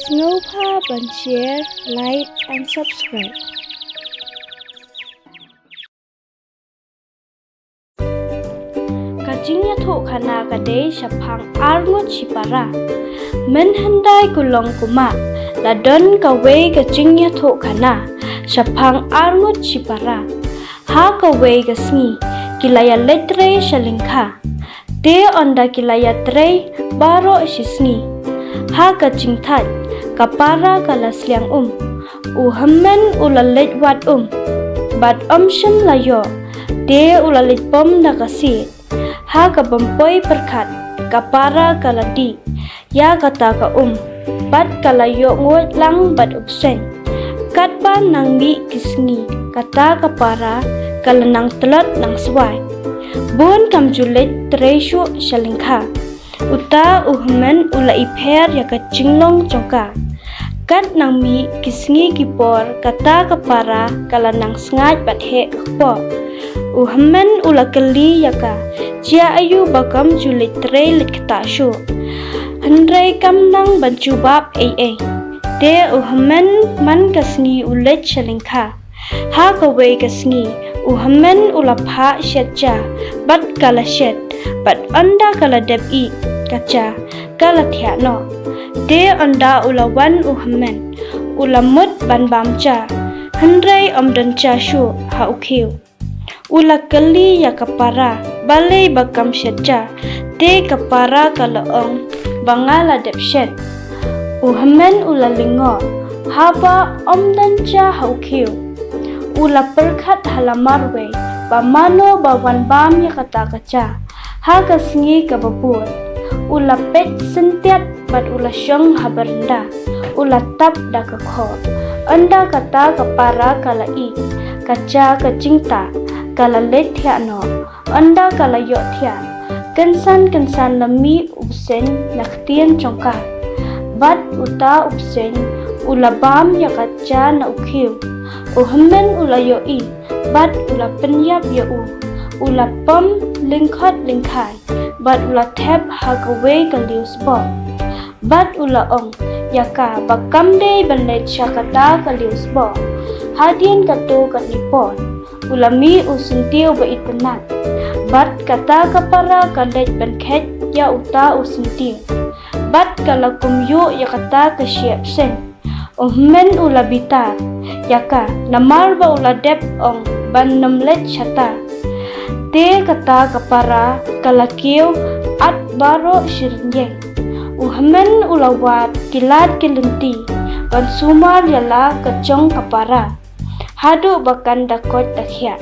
Snowpa and share, like and subscribe. Kajingnya thuk khana kadai syapang armut shipara. Menhandai kulong kuma, ladon kawe kajingnya thuk khana, syapang armut shipara. Ha kawe gasngi, kilaya letre shalingkha. Te onda kilaya tre baro shisngi. Ha kajing that, kapara kalasliang uhammen ulalit wat bad shem layo, te ulalit pom nakasit. Ha kabampoi perkat, kapara kaladi, ya kata ka bad kalayo ngot lang bad upsen. Katba nang bi kisngi, kata kapara kalanang telot nang swai. Bun kamjulit treshu shalingkha. Uta uhamen ula ipher ya kachinglong chongka. Kat nang mi kisngi kipor kata kapara kalanang sngat bat he kpo. Uhamen ula keli yaka jia ayu bakam julit tre likta shu. Handrai kam nang banjubab ai. Te uhamen man kasngi ulet shalingkha. Ha kawe kasngi uhamen ula pha shetja bat kala shet bat anda kala debi kaca kala thiano. Te anda ula wan uhamen ula mut ban bamcha handrai omdancha shu ha ukhiu. Ula kali ya kapara balai bakam shetja te kapara kala bangala depshet. Uhamen ula lingo haba omdancha ha ukhiu. Ula perkat halamarwe ba mano ba wan bam ya kata kaca ha kasngi kababur. Ula pet sentiat bat ula syong habarenda ula tap da kakho anda kata kapara kala I kaca kacingta kala let thiano anda kala yo thia kensan lami upsen naktien chongka bat uta upsen ula bam ya kaca na ukhiu. Uhamen ula yo I bat ula penyap yo ula pom lingkhot lingkhai bat ula thep hagawe kalius bo bat ula yaka bakam de banlet syakata kalius bo hadien kato kanipon ula mi usuntiu ba itenat bat kata kapara kalet bankhet ya uta usuntiu bat kalakum yo ya kata kasyep sen. Uhamen ula bitar yaka namar ba ula dep ban namlet chata. Te kata kapara kalakiu at baro shirnyeng. Uhamen ulawat kilat kilenti ban sumar yala kacong kapara. Hadu bakan dakot dakhya.